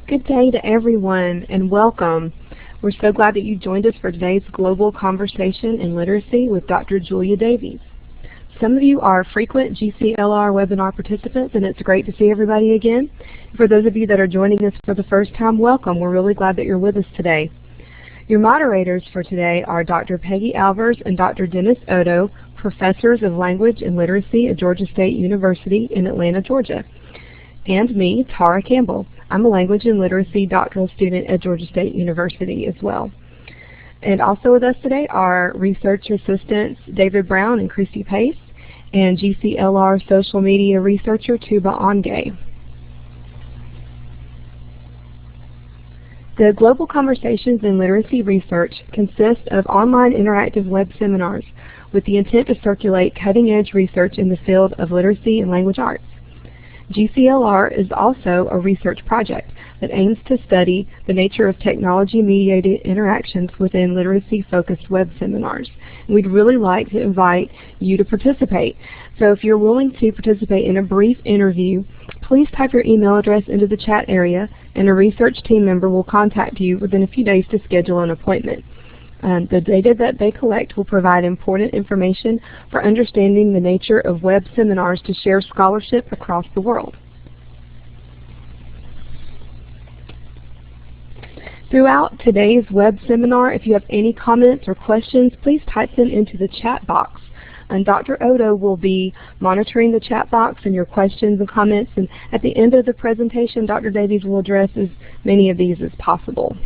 Good day to everyone and welcome. We're so glad that you joined us for today's Global Conversation in Literacy with Dr. Julia Davies. Some of you are frequent GCLR webinar participants, and it's great to see everybody again. For those of you that are joining us for the first time, welcome. We're really glad that you're with us today. Your moderators for today are Dr. Peggy Albers and Dr. Dennis Odo, professors of language and literacy at Georgia State University in Atlanta, Georgia. And me, Tara Campbell. I'm a language and literacy doctoral student at Georgia State University as well. And also with us today are research assistants David Brown and Christy Pace, and GCLR social media researcher Tuba Onge. The Global Conversations in Literacy Research consists of online interactive web seminars with the intent to circulate cutting-edge research in the field of literacy and language arts. GCLR is also a research project that aims to study the nature of technology-mediated interactions within literacy-focused web seminars. And we'd really like to invite you to participate. So if you're willing to participate in a brief interview, please type your email address into the chat area, and a research team member will contact you within a few days to schedule an appointment. The data that they collect will provide important information for understanding the nature of web seminars to share scholarship across the world. Throughout today's web seminar, if you have any comments or questions, please type them into the chat box. And Dr. Odo will be monitoring the chat box and your questions and comments, and at the end of the presentation, Dr. Davies will address as many of these as possible.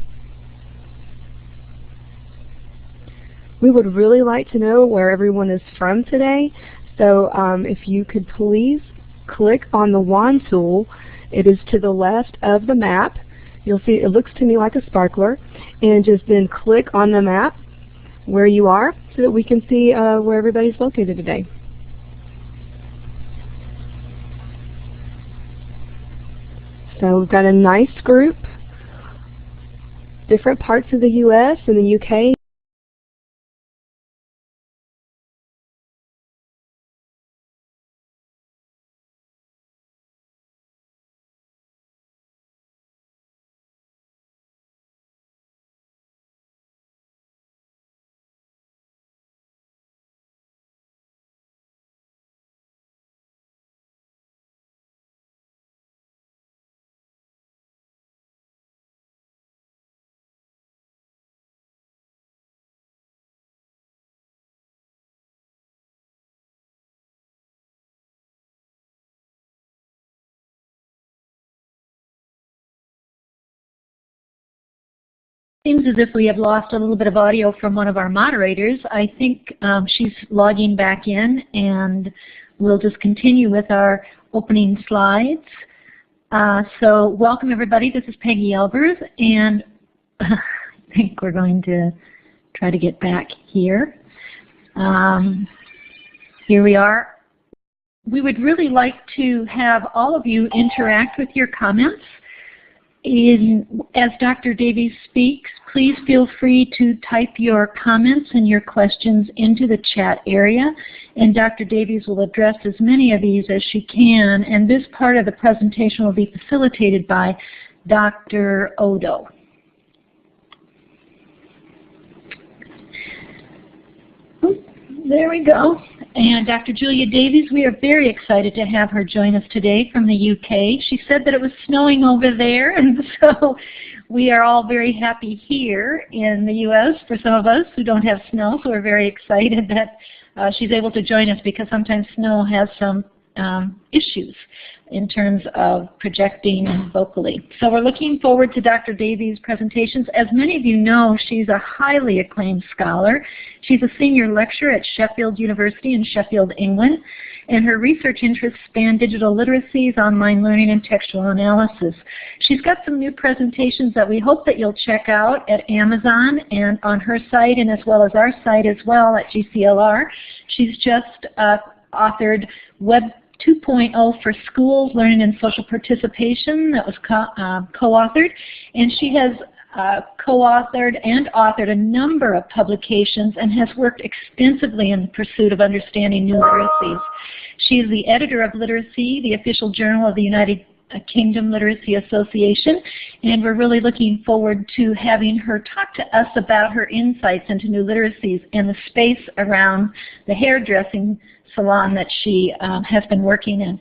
We would really like to know where everyone is from today, so if you could please click on the wand tool. It is to the left of the map. You'll see it looks to me like a sparkler, and just then click on the map where you are so that we can see where everybody's located today. So we've got a nice group, different parts of the U.S. and the U.K. Seems as if we have lost a little bit of audio from one of our moderators. I think she's logging back in, and we'll just continue with our opening slides. So welcome everybody, this is Peggy Albers, and I think we're going to try to get back here. Here we are. We would really like to have all of you interact with your comments. As Dr. Davies speaks, please feel free to type your comments and your questions into the chat area, and Dr. Davies will address as many of these as she can, and this part of the presentation will be facilitated by Dr. Odo. There we go. And Dr. Julia Davies, we are very excited to have her join us today from the UK. She said that it was snowing over there, and so we are all very happy here in the US for some of us who don't have snow, so we're very excited that she's able to join us, because sometimes snow has some issues in terms of projecting vocally. So we're looking forward to Dr. Davies' presentations. As many of you know, she's a highly acclaimed scholar. She's a senior lecturer at Sheffield University in Sheffield, England, and her research interests span digital literacies, online learning, and textual analysis. She's got some new presentations that we hope that you'll check out at Amazon and on her site, and as well as our site as well at GCLR. She's just authored Web 2.0 for Schools, Learning and Social Participation, that was co-authored, and she has co-authored and authored a number of publications and has worked extensively in the pursuit of understanding new literacies. She is the editor of Literacy, the official journal of the United Kingdom Literacy Association, and we're really looking forward to having her talk to us about her insights into new literacies and the space around the hairdressing salon that she has been working in.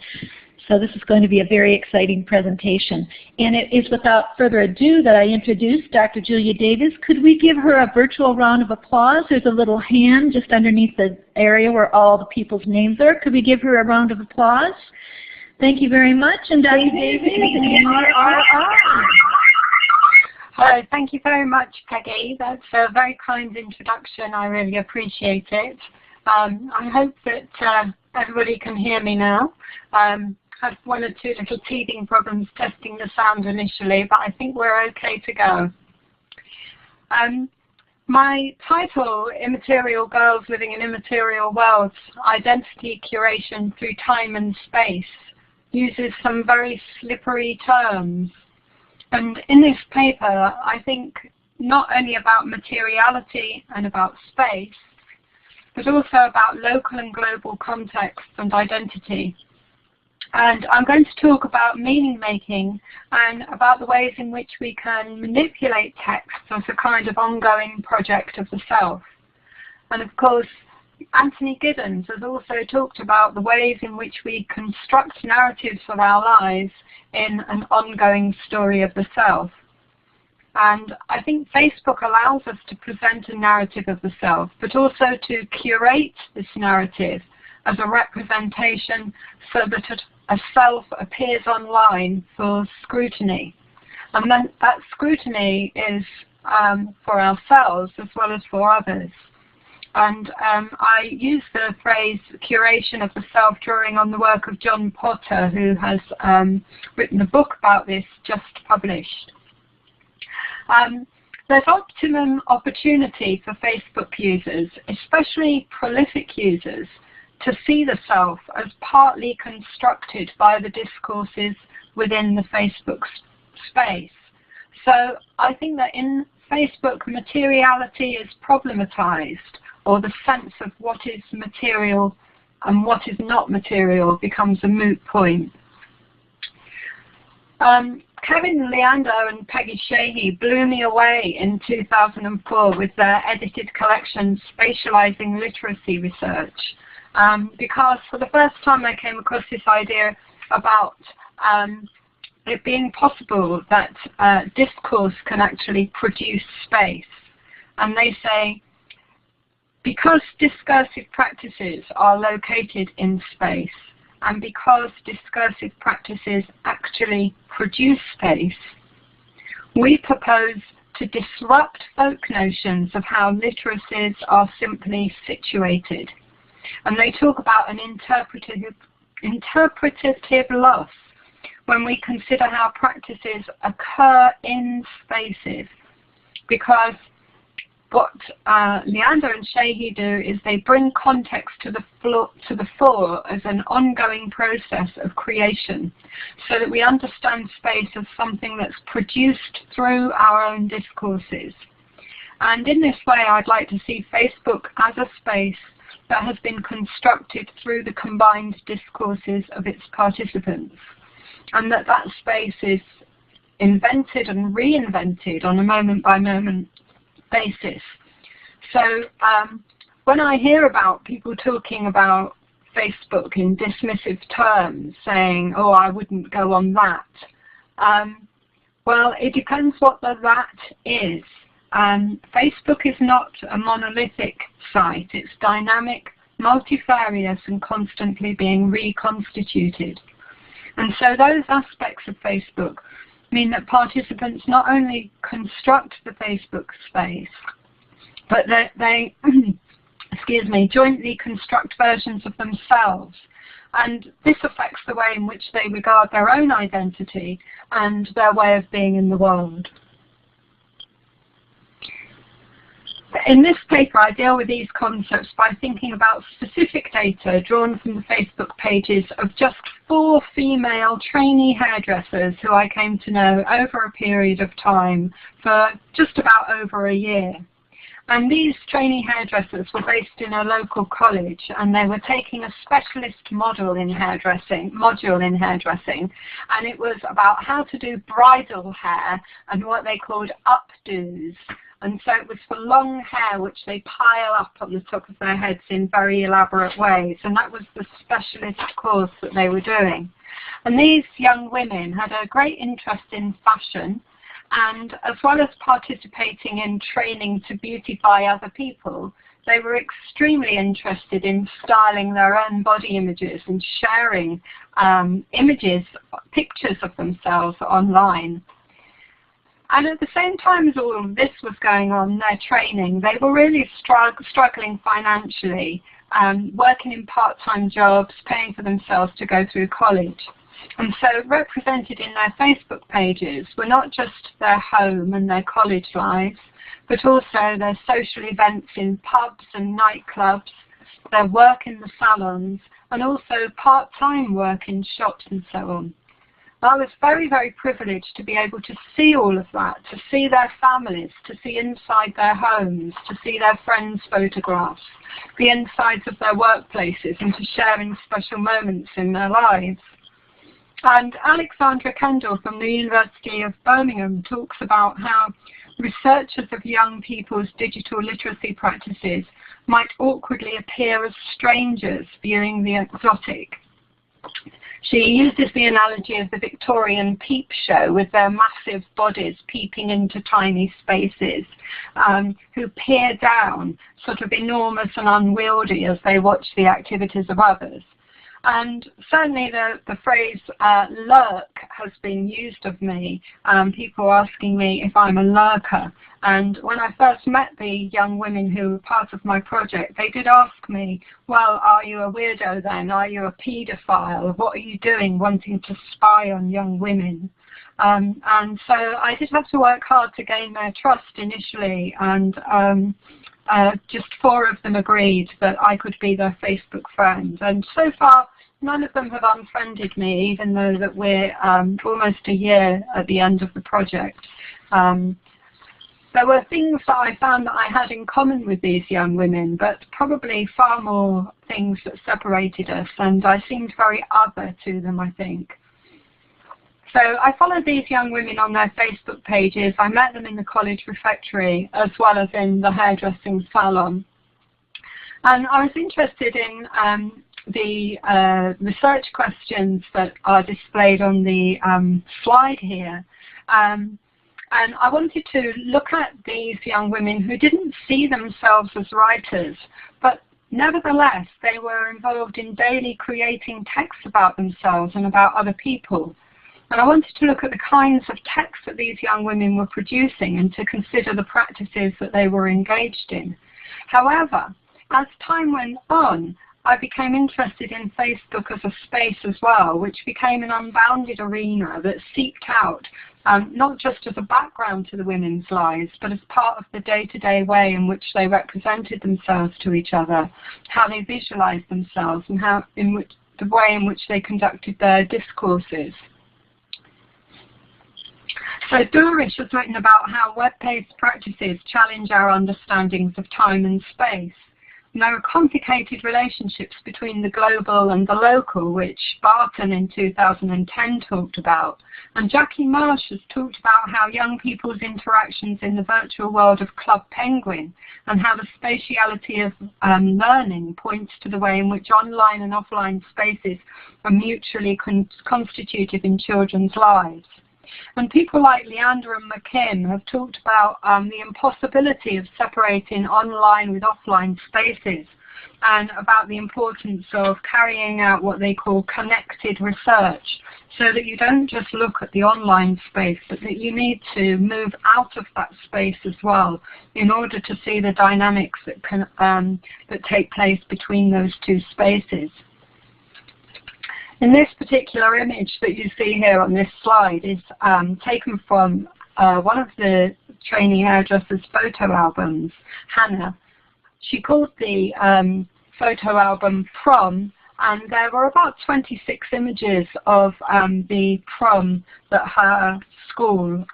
So this is going to be a very exciting presentation. And it is without further ado that I introduce Dr. Julia Davies. Could we give her a virtual round of applause? There's a little hand just underneath the area where all the people's names are. Could we give her a round of applause? Thank you very much. And Dr. Davies, you are on. Hello, thank you very much, Peggy. That's a very kind introduction. I really appreciate it. I hope that everybody can hear me now. Had one or two little teething problems testing the sound initially, but I think we're okay to go. My title, Immaterial Girls Living in Immaterial Worlds, Identity Curation Through Time and Space, uses some very slippery terms. And in this paper, I think not only about materiality and about space, but also about local and global context and identity. And I'm going to talk about meaning making and about the ways in which we can manipulate text as a kind of ongoing project of the self. And of course, Anthony Giddens has also talked about the ways in which we construct narratives of our lives in an ongoing story of the self. And I think Facebook allows us to present a narrative of the self, but also to curate this narrative as a representation so that a self appears online for scrutiny. And then that scrutiny is for ourselves as well as for others. And I use the phrase curation of the self drawing on the work of John Potter, who has written a book about this, just published. There's optimum opportunity for Facebook users, especially prolific users, to see the self as partly constructed by the discourses within the Facebook space. So I think that in Facebook, materiality is problematized, or the sense of what is material and what is not material becomes a moot point. Kevin Leander and Peggy Sheehy blew me away in 2004 with their edited collection, Spatializing Literacy Research, because for the first time I came across this idea about it being possible that discourse can actually produce space. And they say, because discursive practices are located in space, and because discursive practices actually produce space, we propose to disrupt folk notions of how literacies are simply situated. And they talk about an interpretative loss when we consider how practices occur in spaces, because what Leander and Sheehy do is they bring context to the fore as an ongoing process of creation, so that we understand space as something that's produced through our own discourses. And in this way, I'd like to see Facebook as a space that has been constructed through the combined discourses of its participants, and that space is invented and reinvented on a moment-by-moment basis. So when I hear about people talking about Facebook in dismissive terms, saying, oh, I wouldn't go on that, well, it depends what the that is. Facebook is not a monolithic site. It's dynamic, multifarious, and constantly being reconstituted. And so those aspects of Facebook mean that participants not only construct the Facebook space, but that they excuse me, jointly construct versions of themselves. And this affects the way in which they regard their own identity and their way of being in the world. In this paper, I deal with these concepts by thinking about specific data drawn from the Facebook pages of just 4 female trainee hairdressers who I came to know over a period of time for just about over a year. And these trainee hairdressers were based in a local college, and they were taking a specialist module in hairdressing, and it was about how to do bridal hair and what they called updos. And so it was for long hair which they pile up on the top of their heads in very elaborate ways, and that was the specialist course that they were doing. And these young women had a great interest in fashion, and as well as participating in training to beautify other people, they were extremely interested in styling their own body images and sharing pictures of themselves online. And at the same time as all of this was going on, their training, they were really struggling financially, working in part-time jobs, paying for themselves to go through college. And so represented in their Facebook pages were not just their home and their college lives, but also their social events in pubs and nightclubs, their work in the salons, and also part-time work in shops and so on. I was very, very privileged to be able to see all of that, to see their families, to see inside their homes, to see their friends' photographs, the insides of their workplaces, and to share in special moments in their lives. And Alexandra Kendall from the University of Birmingham talks about how researchers of young people's digital literacy practices might awkwardly appear as strangers viewing the exotic. She uses the analogy of the Victorian peep show with their massive bodies peeping into tiny spaces, who peer down, sort of enormous and unwieldy as they watch the activities of others. And certainly the phrase lurk has been used of me, people asking me if I'm a lurker. And when I first met the young women who were part of my project, they did ask me, well, are you a weirdo then? Are you a paedophile? What are you doing wanting to spy on young women? And so I did have to work hard to gain their trust initially, and just 4 of them agreed that I could be their Facebook friend. And so far, none of them have unfriended me, even though that we're almost a year at the end of the project. There were things that I found that I had in common with these young women, but probably far more things that separated us, and I seemed very other to them, I think. So I followed these young women on their Facebook pages. I met them in the college refectory as well as in the hairdressing salon. And I was interested in the research questions that are displayed on the slide here. And I wanted to look at these young women who didn't see themselves as writers, but nevertheless they were involved in daily creating texts about themselves and about other people. And I wanted to look at the kinds of texts that these young women were producing and to consider the practices that they were engaged in. However, as time went on, I became interested in Facebook as a space as well, which became an unbounded arena that seeked out, not just as a background to the women's lives, but as part of the day-to-day way in which they represented themselves to each other, how they visualized themselves, and the way in which they conducted their discourses. So Doris has written about how web-based practices challenge our understandings of time and space. And there are complicated relationships between the global and the local, which Barton in 2010 talked about. And Jackie Marsh has talked about how young people's interactions in the virtual world of Club Penguin and how the spatiality of learning points to the way in which online and offline spaces are mutually constitutive in children's lives. And people like Leander and McKim have talked about the impossibility of separating online with offline spaces, and about the importance of carrying out what they call connected research, so that you don't just look at the online space, but that you need to move out of that space as well in order to see the dynamics that that take place between those two spaces. In this particular image that you see here on this slide is taken from one of the trainee hairdresser's photo albums, Hannah. She called the photo album Prom, and there were about 26 images of the prom that her school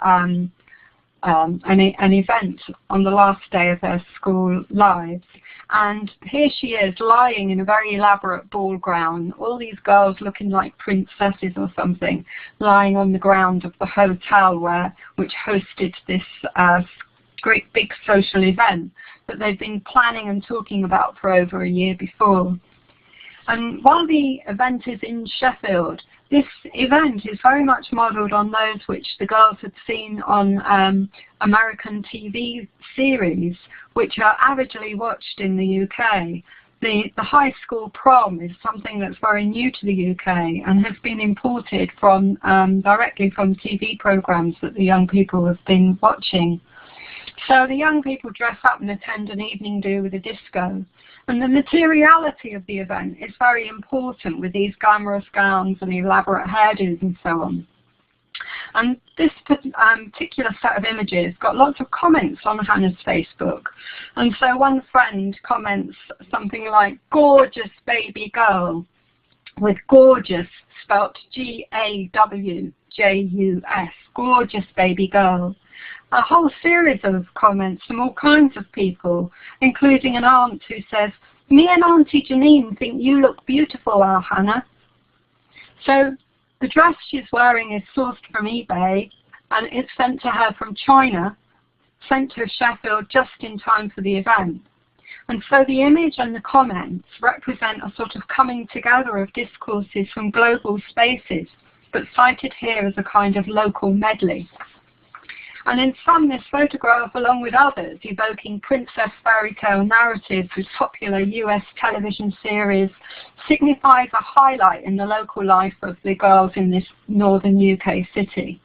an event on the last day of their school lives. And here she is lying in a very elaborate ball gown, all these girls looking like princesses or something, lying on the ground of the hotel which hosted this great big social event that they've been planning and talking about for over a year before. And while the event is in Sheffield, this event is very much modelled on those which the girls had seen on American TV series, which are avidly watched in the UK. The high school prom is something that's very new to the UK and has been imported from directly from TV programmes that the young people have been watching. So the young people dress up and attend an evening do with a disco. And the materiality of the event is very important, with these glamorous gowns and elaborate hairdos and so on. And this particular set of images got lots of comments on Hannah's Facebook. And so one friend comments something like, "Gorgeous baby girl," with gorgeous spelt G-A-W-J-U-S, gorgeous baby girl. A whole series of comments from all kinds of people, including an aunt who says, "Me and Auntie Janine think you look beautiful, our Hannah." So the dress she's wearing is sourced from eBay, and it's sent to her from China, sent to Sheffield just in time for the event. And so the image and the comments represent a sort of coming together of discourses from global spaces, but cited here as a kind of local medley. And in some, this photograph, along with others, evoking princess fairy tale narratives with popular US television series, signifies a highlight in the local life of the girls in this northern UK city.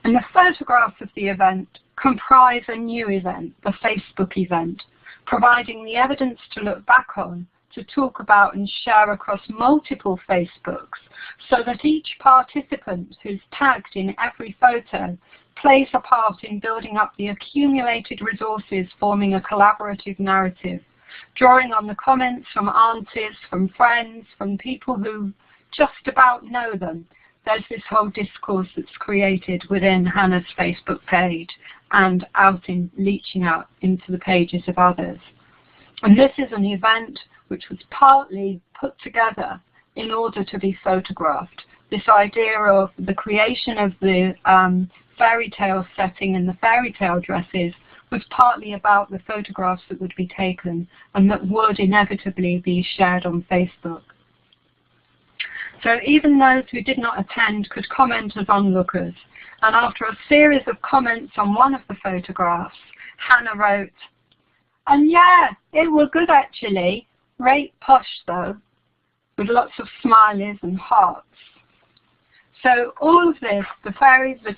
And the photographs of the event comprise a new event, the Facebook event, providing the evidence to look back on, to talk about and share across multiple Facebooks, so that each participant who's tagged in every photo plays a part in building up the accumulated resources, forming a collaborative narrative, drawing on the comments from aunties, from friends, from people who just about know them. There's this whole discourse that's created within Hannah's Facebook page and leaching out into the pages of others. And this is an event which was partly put together in order to be photographed. This idea of the creation of the fairy tale setting and the fairy tale dresses was partly about the photographs that would be taken and that would inevitably be shared on Facebook. So even those who did not attend could comment as onlookers, and after a series of comments on one of the photographs, Hannah wrote, "And yeah, it were good actually, right posh though," with lots of smileys and hearts. So all of this, the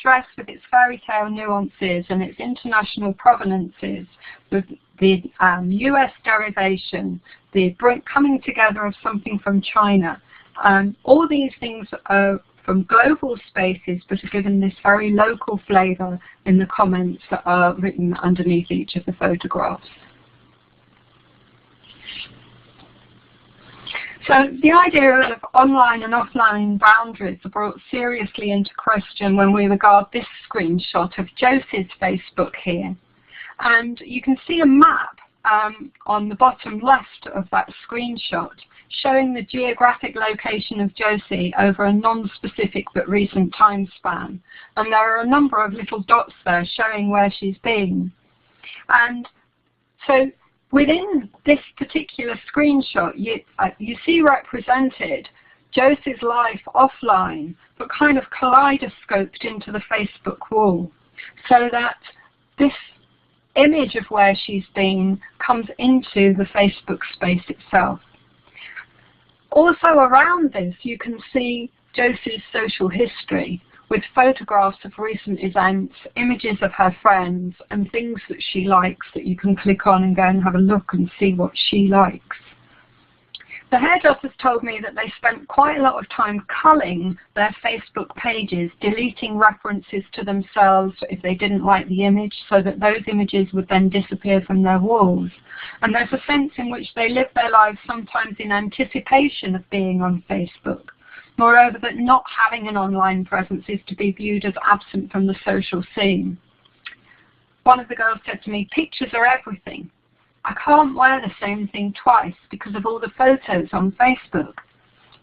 dress with its fairy tale nuances and its international provenances, with the US derivation, the coming together of something from China, all these things are from global spaces but are given this very local flavour in the comments that are written underneath each of the photographs. So the idea of online and offline boundaries are brought seriously into question when we regard this screenshot of Josie's Facebook here. And you can see a map on the bottom left of that screenshot showing the geographic location of Josie over a non-specific but recent time span. And there are a number of little dots there showing where she's been. And so within this particular screenshot, you see represented Josie's life offline, but kind of kaleidoscoped into the Facebook wall, so that this image of where she's been comes into the Facebook space itself. Also around this, you can see Josie's social history, with photographs of recent events, images of her friends, and things that she likes that you can click on and go and have a look and see what she likes. The hairdressers told me that they spent quite a lot of time culling their Facebook pages, deleting references to themselves if they didn't like the image, so that those images would then disappear from their walls. And there's a sense in which they live their lives sometimes in anticipation of being on Facebook. Moreover, that not having an online presence is to be viewed as absent from the social scene. One of the girls said to me, pictures are everything. I can't wear the same thing twice because of all the photos on Facebook.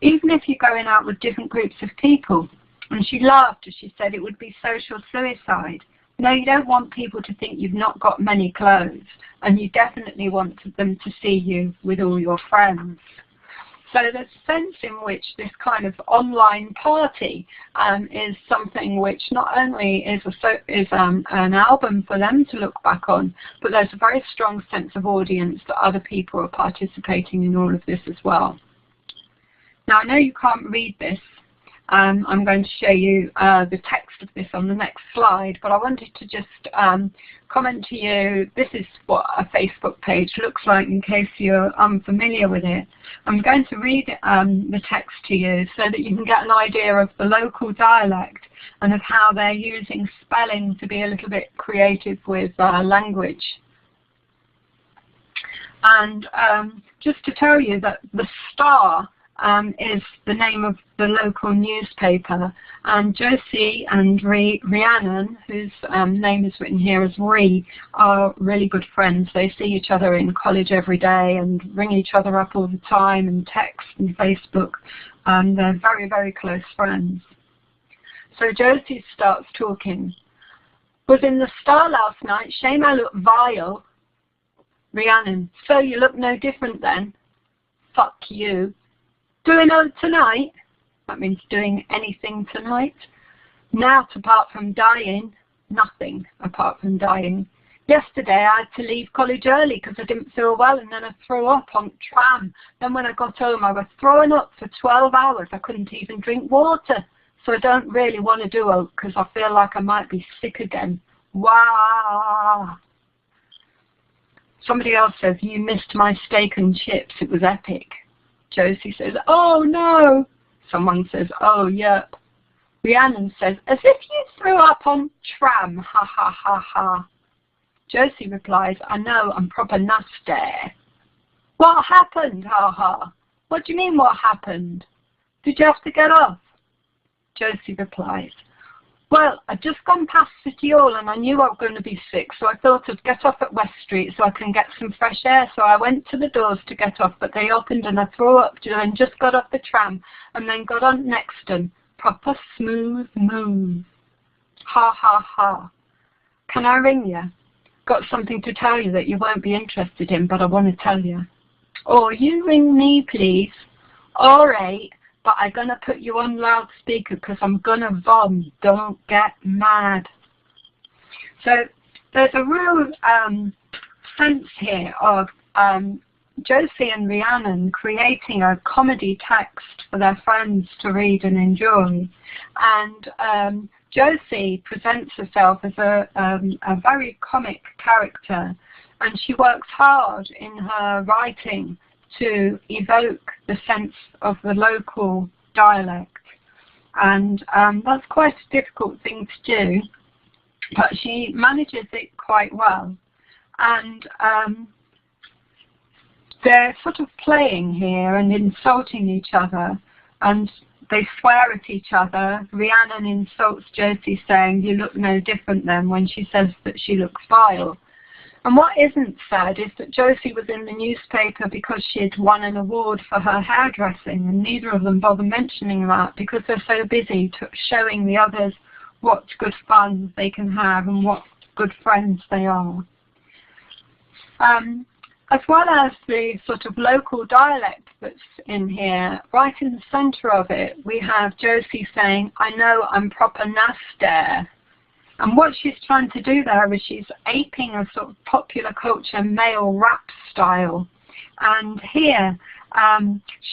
Even if you're going out with different groups of people. And she laughed as she said it would be social suicide. No, you don't want people to think you've not got many clothes, and you definitely want them to see you with all your friends. So there's a sense in which this kind of online party is something which not only is an album for them to look back on, but there's a very strong sense of audience that other people are participating in all of this as well. Now I know you can't read this. I'm going to show you the text of this on the next slide, but I wanted to just comment to you, this is what a Facebook page looks like in case you're unfamiliar with it. I'm going to read the text to you so that you can get an idea of the local dialect and of how they're using spelling to be a little bit creative with language. And just to tell you that the Star is the name of the local newspaper, and Josie and Rhiannon, whose name is written here as Ree, are really good friends. They see each other in college every day and ring each other up all the time and text and Facebook. They're very, very close friends. So Josie starts talking. Was in the Star last night. Shame I look vile. Rhiannon, so you look no different then. Fuck you. Doing all tonight? That means doing anything tonight. Now, apart from dying, nothing apart from dying. Yesterday I had to leave college early because I didn't feel well, and then I threw up on tram. Then when I got home I was throwing up for 12 hours. I couldn't even drink water. So I don't really want to do it because I feel like I might be sick again. Wow. Somebody else says, you missed my steak and chips. It was epic. Josie says, oh no. Someone says, oh yep. Rhiannon says, as if you threw up on tram, ha ha ha ha. Josie replies, I know, I'm proper nasty. What happened, ha ha? What do you mean what happened? Did you have to get off? Josie replies, well, I'd just gone past City Hall and I knew I was going to be sick, so I thought I'd get off at West Street so I can get some fresh air. So I went to the doors to get off, but they opened and I threw up and just got off the tram and then got on Nexton. Proper smooth move. Ha ha ha. Can I ring you? Got something to tell you that you won't be interested in, but I want to tell you. Oh, you ring me, please. All right. But I'm going to put you on loudspeaker because I'm going to vom. Don't get mad. So there's a real sense here of Josie and Rhiannon creating a comedy text for their friends to read and enjoy. And Josie presents herself as a very comic character, and she works hard in her writing to evoke the sense of the local dialect. And that's quite a difficult thing to do, but she manages it quite well. And they're sort of playing here and insulting each other, and they swear at each other. Rhiannon insults Josie saying, you look no different then, when she says that she looks vile. And what isn't said is that Josie was in the newspaper because she had won an award for her hairdressing, and neither of them bother mentioning that because they're so busy showing the others what good fun they can have and what good friends they are. As well as the sort of local dialect that's in here, right in the centre of it, we have Josie saying, I know, I'm proper nasty. And what she's trying to do there is she's aping a sort of popular culture male rap style. And here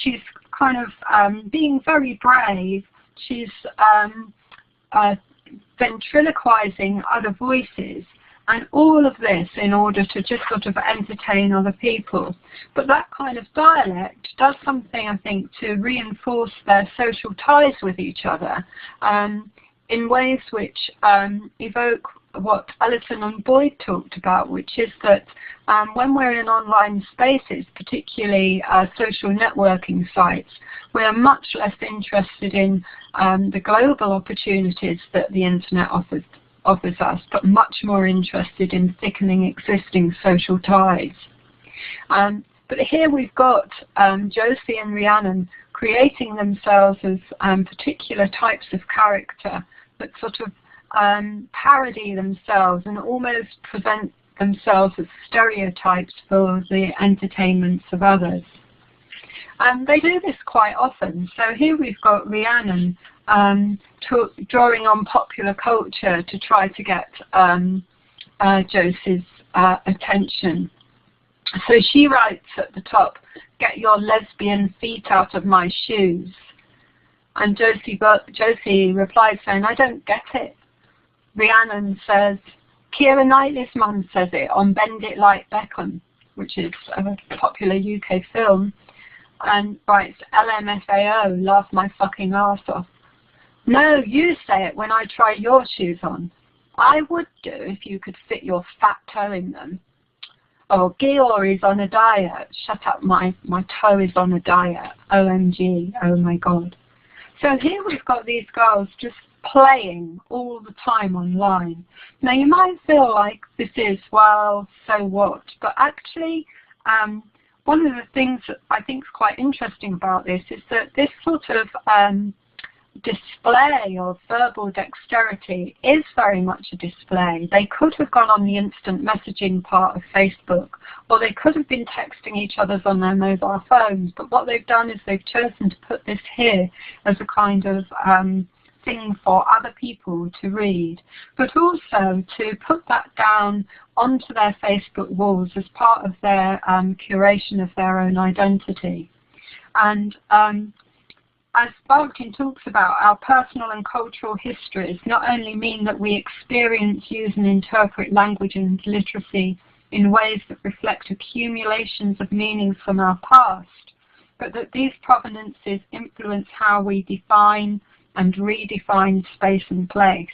she's kind of being very brave. She's ventriloquizing other voices. And all of this in order to just sort of entertain other people. But that kind of dialect does something, I think, to reinforce their social ties with each other. In ways which evoke what Alison and Boyd talked about, which is that when we're in online spaces, particularly social networking sites, we're much less interested in the global opportunities that the internet offers offers us, but much more interested in thickening existing social ties. But here we've got Josie and Rhiannon creating themselves as particular types of character that sort of parody themselves and almost present themselves as stereotypes for the entertainments of others. And they do this quite often. So here we've got Rhiannon drawing on popular culture to try to get Josie's attention. So she writes at the top, "Get your lesbian feet out of my shoes." And Josie replies saying, "I don't get it." Rhiannon says, "Keira Knightley's mum says it on Bend It Like Beckham," which is a popular UK film, and writes, "LMFAO, laugh my fucking arse off." "No, you say it when I try your shoes on." "I would do if you could fit your fat toe in them." "Oh, Georg is on a diet." "Shut up, my toe is on a diet." OMG, oh my God. So here we've got these girls just playing all the time online. Now you might feel like this is, well, so what? But actually, one of the things that I think is quite interesting about this is that this sort of display of verbal dexterity is very much a display. They could have gone on the instant messaging part of Facebook, or they could have been texting each other on their mobile phones, but what they've done is they've chosen to put this here as a kind of thing for other people to read, but also to put that down onto their Facebook walls as part of their curation of their own identity. And as Barkin talks about, our personal and cultural histories not only mean that we experience, use and interpret language and literacy in ways that reflect accumulations of meanings from our past, but that these provenances influence how we define and redefine space and place.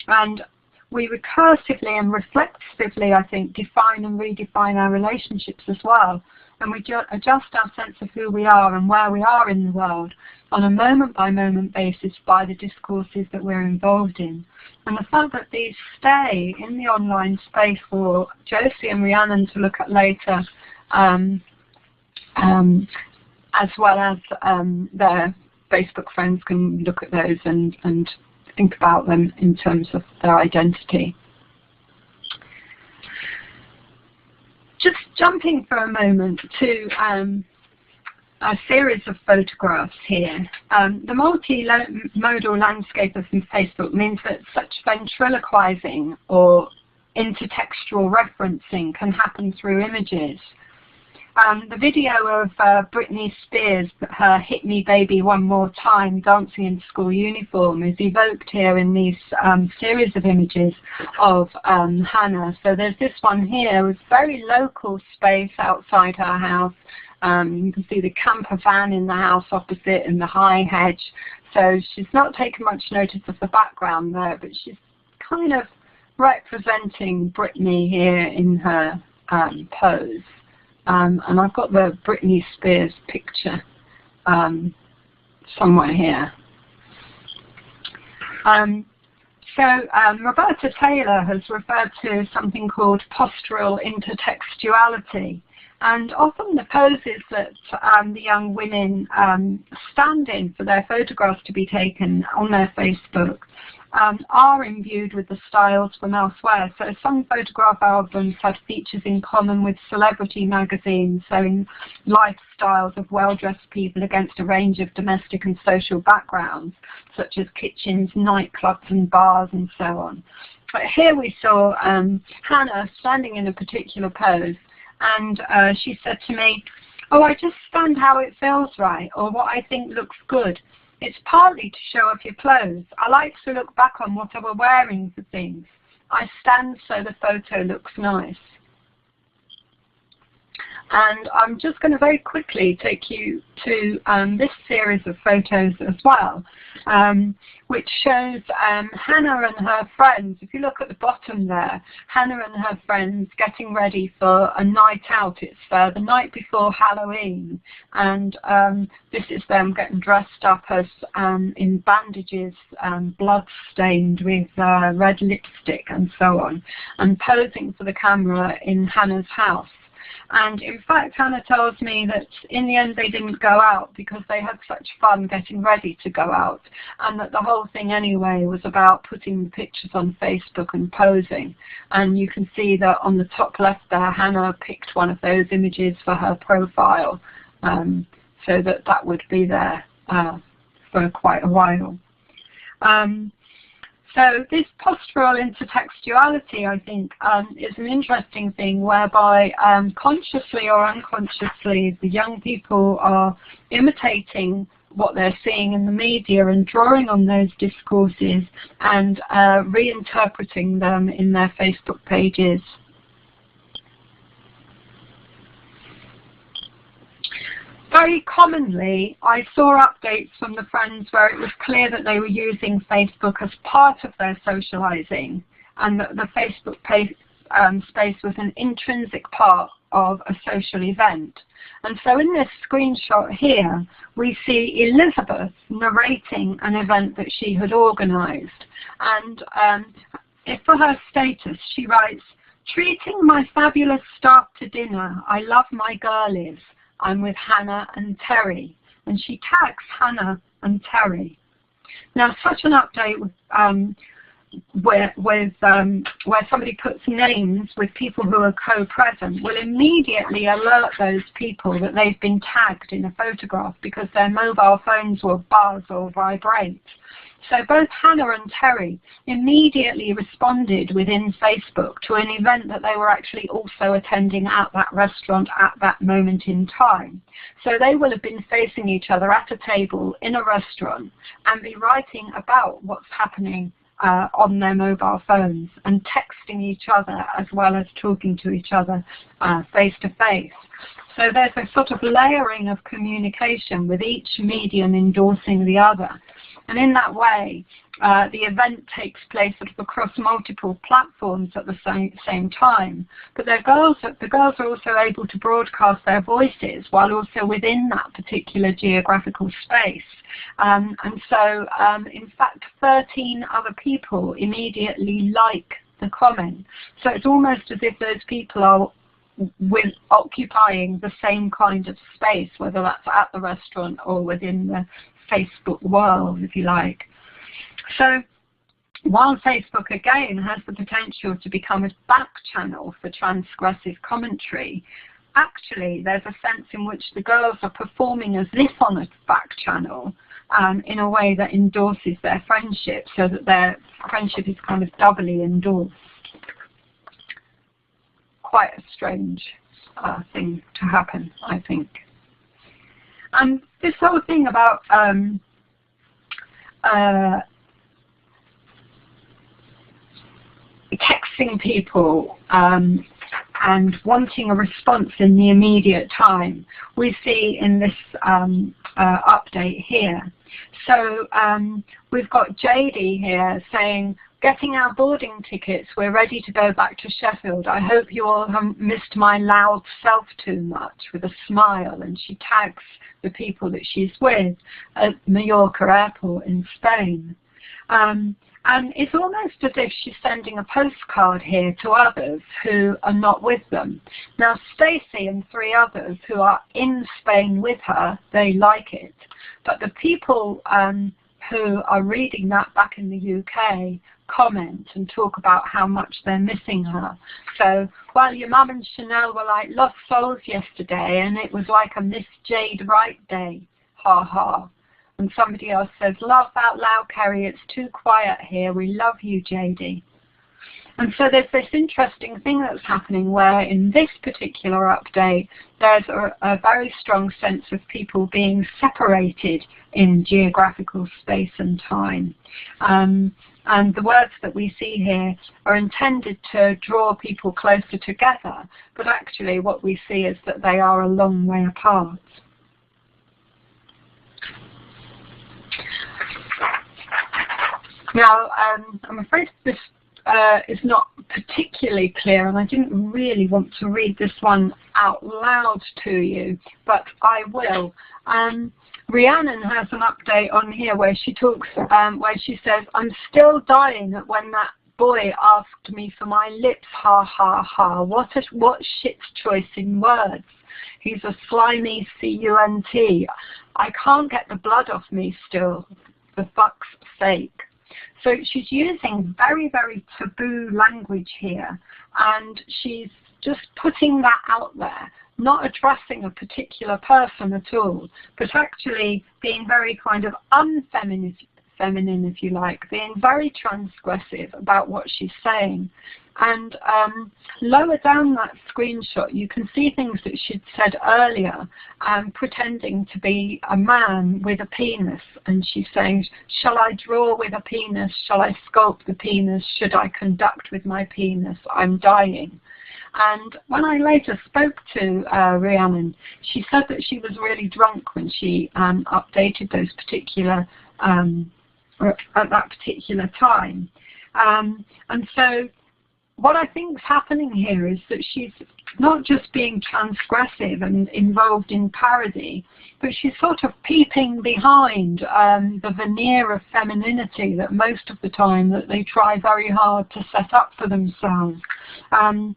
And we recursively and reflexively, I think, define and redefine our relationships as well. And we adjust our sense of who we are and where we are in the world on a moment-by-moment basis by the discourses that we're involved in. And the fact that these stay in the online space for Josie and Rhiannon to look at later, as well as their Facebook friends can look at those and think about them in terms of their identity. Just jumping for a moment to a series of photographs here. The multimodal landscape of Facebook means that such ventriloquizing or intertextual referencing can happen through images. The video of Britney Spears, her "Hit Me Baby One More Time" dancing in school uniform is evoked here in these series of images of Hannah. So there's this one here with very local space outside her house. You can see the camper van in the house opposite and the high hedge. So she's not taken much notice of the background there, but she's kind of representing Britney here in her pose. And I've got the Britney Spears picture somewhere here. Roberta Taylor has referred to something called postural intertextuality. And often the poses that the young women stand in for their photographs to be taken on their Facebook are imbued with the styles from elsewhere. So some photograph albums had features in common with celebrity magazines, showing lifestyles of well-dressed people against a range of domestic and social backgrounds, such as kitchens, nightclubs and bars and so on. But here we saw Hannah standing in a particular pose, and she said to me, "Oh, I just stand how it feels right, or what I think looks good. It's partly to show off your clothes. I like to look back on what I were wearing for things. I stand so the photo looks nice." And I'm just going to very quickly take you to this series of photos as well, which shows Hannah and her friends. If you look at the bottom there, Hannah and her friends getting ready for a night out. It's the night before Halloween, and this is them getting dressed up as in bandages, blood stained with red lipstick and so on, and posing for the camera in Hannah's house. And in fact, Hannah tells me that in the end they didn't go out because they had such fun getting ready to go out, and that the whole thing anyway was about putting the pictures on Facebook and posing. And you can see that on the top left there, Hannah picked one of those images for her profile, so that would be there for quite a while. So this postural intertextuality, I think, is an interesting thing whereby consciously or unconsciously the young people are imitating what they're seeing in the media and drawing on those discourses and reinterpreting them in their Facebook pages. Very commonly, I saw updates from the friends where it was clear that they were using Facebook as part of their socializing, and that the Facebook space was an intrinsic part of a social event. And so in this screenshot here, we see Elizabeth narrating an event that she had organized. And for her status, she writes, "Treating my fabulous staff to dinner. I love my girlies. I'm with Hannah and Terry," and she tags Hannah and Terry. Now, such an update where somebody puts names with people who are co-present will immediately alert those people that they've been tagged in a photograph because their mobile phones will buzz or vibrate. So both Hannah and Terry immediately responded within Facebook to an event that they were actually also attending at that restaurant at that moment in time. So they will have been facing each other at a table in a restaurant and be writing about what's happening on their mobile phones and texting each other as well as talking to each other face to face. So there's a sort of layering of communication with each medium endorsing the other. And in that way, the event takes place sort of across multiple platforms at the same time. But the girls are also able to broadcast their voices while also within that particular geographical space. And so, in fact, 13 other people immediately like the comment. So it's almost as if those people are occupying the same kind of space, whether that's at the restaurant or within the Facebook world, if you like. So while Facebook again has the potential to become a back channel for transgressive commentary, actually there's a sense in which the girls are performing as if on a back channel in a way that endorses their friendship, so that their friendship is kind of doubly endorsed. Quite a strange thing to happen, I think. And this whole thing about texting people and wanting a response in the immediate time, we see in this update here. So we've got JD here saying, "Getting our boarding tickets, we're ready to go back to Sheffield. I hope you all haven't missed my loud self too much," with a smile, and she tags the people that she's with at Mallorca airport in Spain. And it's almost as if she's sending a postcard here to others who are not with them. Now, Stacey and 3 others who are in Spain with her, they like it. But the people who are reading that back in the UK comment and talk about how much they're missing her. So, well, your mum and Chanel were like lost souls yesterday, and it was like a Miss Jade Wright day, ha ha. And somebody else says, "Laugh out loud, Kerry, it's too quiet here, we love you, JD." And so there's this interesting thing that's happening where in this particular update there's a very strong sense of people being separated in geographical space and time. And the words that we see here are intended to draw people closer together, but actually what we see is that they are a long way apart. Now, I'm afraid this is not particularly clear, and I didn't really want to read this one out loud to you, but I will. Rhiannon has an update on here where she talks, where she says, "I'm still dying when that boy asked me for my lips, ha ha ha. What shit's choice in words. He's a slimy cunt. I can't get the blood off me still, for fuck's sake." So she's using very, very taboo language here, and she's just putting that out there, not addressing a particular person at all, but actually being very kind of unfeminine, if you like, being very transgressive about what she's saying. And lower down that screenshot, you can see things that she'd said earlier, pretending to be a man with a penis. And she's saying, "Shall I draw with a penis? Shall I sculpt the penis? Should I conduct with my penis? I'm dying." And when I later spoke to Rhiannon, she said that she was really drunk when she updated those particular, at that particular time. And so what I think is happening here is that she's not just being transgressive and involved in parody, but she's sort of peeping behind the veneer of femininity that most of the time that they try very hard to set up for themselves. And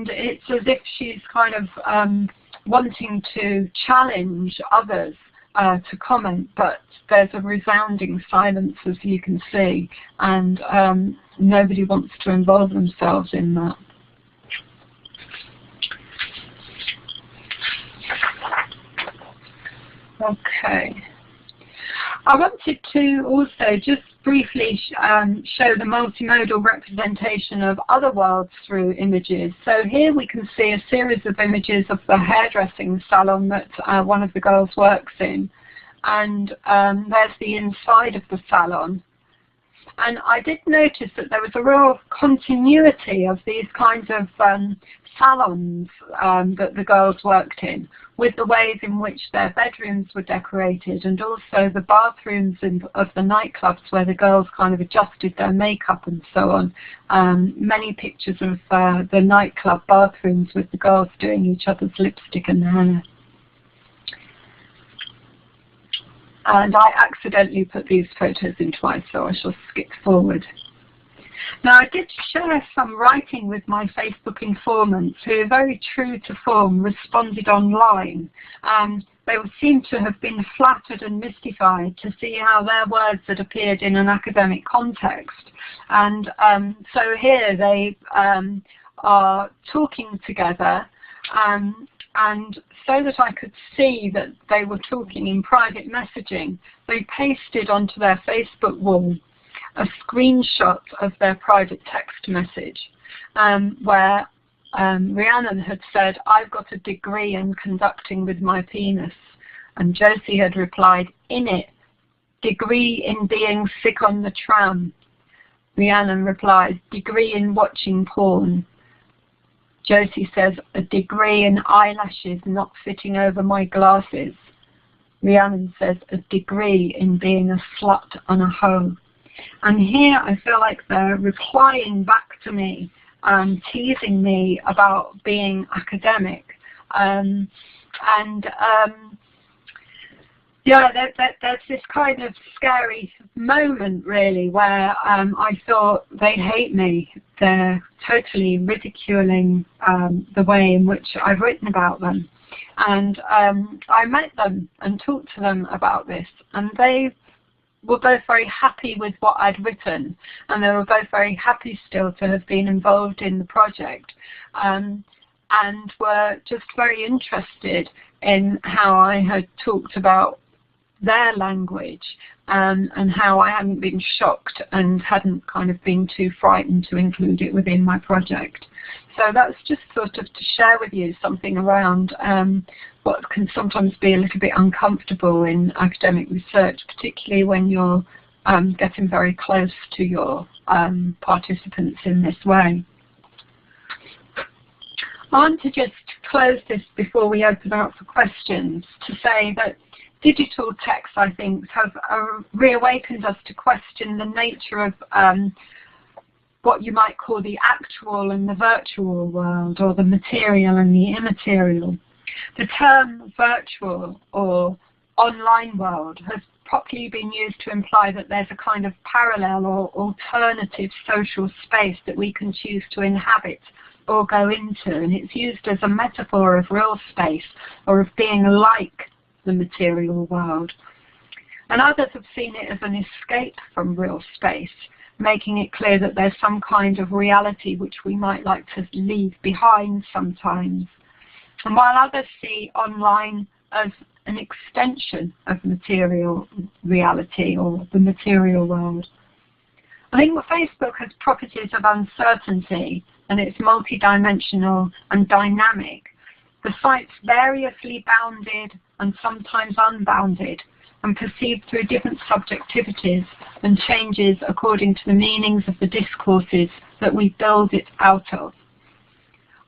it's as if she's kind of wanting to challenge others to comment, but there's a resounding silence, as you can see, and nobody wants to involve themselves in that. Okay. I wanted to also just briefly show the multimodal representation of other worlds through images. So here we can see a series of images of the hairdressing salon that one of the girls works in. And there's the inside of the salon. And I did notice that there was a real continuity of these kinds of salons that the girls worked in, with the ways in which their bedrooms were decorated, and also the bathrooms of the nightclubs where the girls kind of adjusted their makeup and so on. Many pictures of the nightclub bathrooms with the girls doing each other's lipstick and hair. And I accidentally put these photos in twice, so I shall skip forward. Now, I did share some writing with my Facebook informants who, very true to form, responded online. They seem to have been flattered and mystified to see how their words had appeared in an academic context. And so here they are talking together, and so that I could see that they were talking in private messaging, they pasted onto their Facebook wall a screenshot of their private text message where Rhiannon had said, "I've got a degree in conducting with my penis." And Josie had replied, "In it, degree in being sick on the tram." Rhiannon replies, "Degree in watching porn." Josie says, "A degree in eyelashes not fitting over my glasses." Rhiannon says, "A degree in being a slut on a hoe." And here I feel like they're replying back to me, teasing me about being academic. Yeah, there's this kind of scary moment, really, where I thought they hate me. They're totally ridiculing the way in which I've written about them. And I met them and talked to them about this, and they were both very happy with what I'd written, and they were both very happy still to have been involved in the project, and were just very interested in how I had talked about their language, and how I hadn't been shocked and hadn't kind of been too frightened to include it within my project. So that's just sort of to share with you something around what can sometimes be a little bit uncomfortable in academic research, particularly when you're getting very close to your participants in this way. I want to just close this before we open up for questions to say that digital text, I think, have reawakened us to question the nature of what you might call the actual and the virtual world, or the material and the immaterial. The term virtual or online world has properly been used to imply that there's a kind of parallel or alternative social space that we can choose to inhabit or go into, and it's used as a metaphor of real space or of being like the material world. And others have seen it as an escape from real space, making it clear that there's some kind of reality which we might like to leave behind sometimes. And while others see online as an extension of material reality or the material world. I think Facebook has properties of uncertainty, and it's multidimensional and dynamic. The site's variously bounded and sometimes unbounded, and perceived through different subjectivities and changes according to the meanings of the discourses that we build it out of.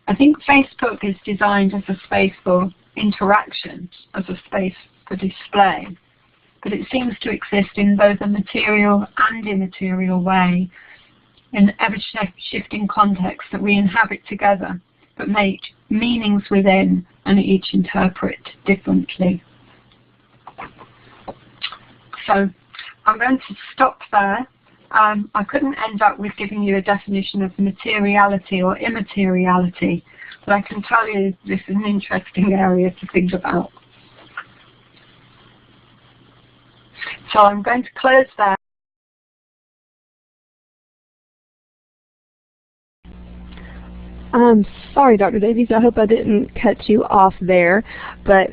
I think Facebook is designed as a space for interaction, as a space for display, but it seems to exist in both a material and immaterial way, in ever-shifting contexts that we inhabit together, but make meanings within and each interpret differently. So I'm going to stop there. I couldn't end up with giving you a definition of materiality or immateriality, but I can tell you this is an interesting area to think about. So I'm going to close there. Sorry, Dr. Davies, I hope I didn't cut you off there, but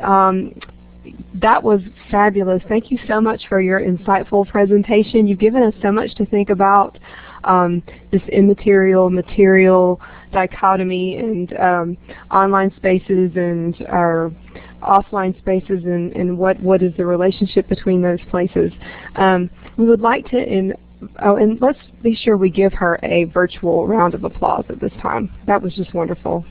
that was fabulous. Thank you so much for your insightful presentation. You've given us so much to think about, this immaterial, material dichotomy, and online spaces and our offline spaces, and what is the relationship between those places. We would like to, and let's be sure we give her a virtual round of applause at this time. That was just wonderful.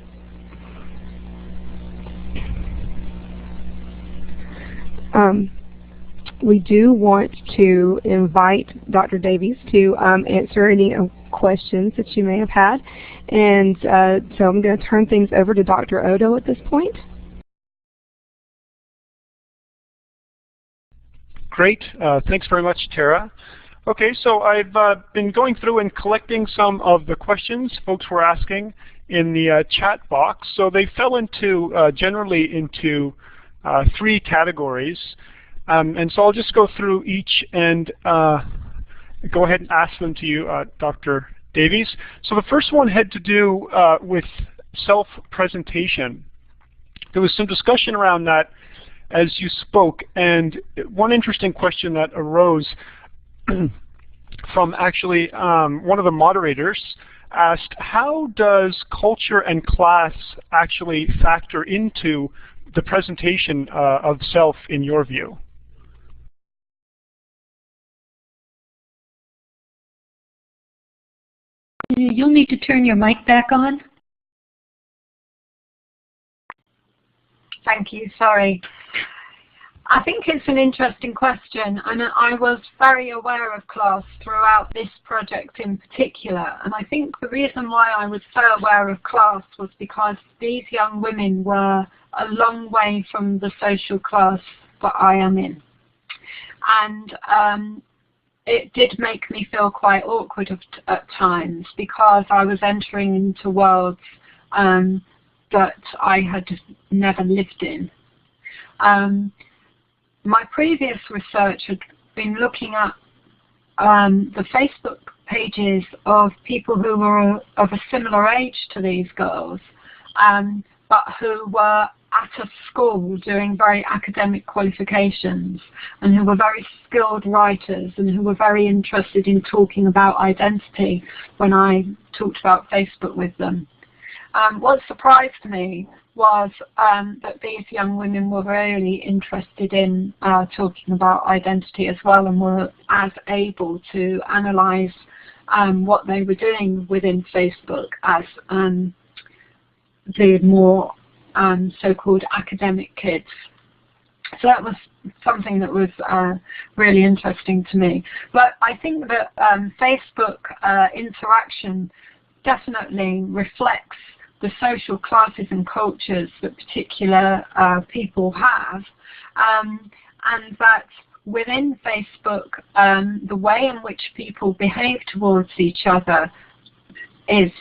We do want to invite Dr. Davies to answer any questions that you may have had, and so I'm going to turn things over to Dr. Odo at this point. Great. Thanks very much, Tara. Okay, so I've been going through and collecting some of the questions folks were asking in the chat box. So they fell into generally into 3 categories. And so I'll just go through each and go ahead and ask them to you, Dr. Davies. So the first one had to do with self-presentation. There was some discussion around that as you spoke, and one interesting question that arose from actually one of the moderators asked, how does culture and class actually factor into the presentation of self in your view? You'll need to turn your mic back on. Thank you, sorry. I think it's an interesting question, and I was very aware of class throughout this project in particular. And I think the reason why I was so aware of class was because these young women were a long way from the social class that I am in. And it did make me feel quite awkward at times, because I was entering into worlds that I had never lived in. My previous research had been looking at the Facebook pages of people who were of a similar age to these girls, but who were at a school doing very academic qualifications, and who were very skilled writers, and who were very interested in talking about identity when I talked about Facebook with them. What surprised me was that these young women were really interested in talking about identity as well, and were as able to analyse what they were doing within Facebook as the more so-called academic kids. So that was something that was really interesting to me. But I think that Facebook interaction definitely reflects the social classes and cultures that particular people have, and that within Facebook, the way in which people behave towards each other is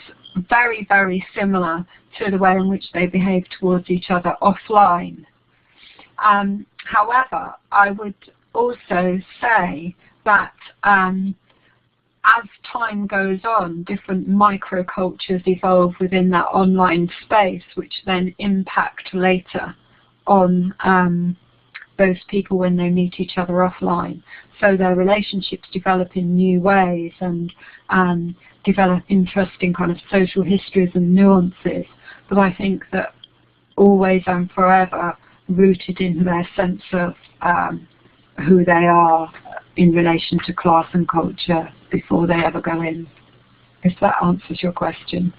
very, very similar to the way in which they behave towards each other offline. However, I would also say that as time goes on, different microcultures evolve within that online space, which then impact later on those people when they meet each other offline. So their relationships develop in new ways and develop interesting kind of social histories and nuances. But I think that always and forever rooted in their sense of who they are in relation to class and culture before they ever go in, if that answers your question.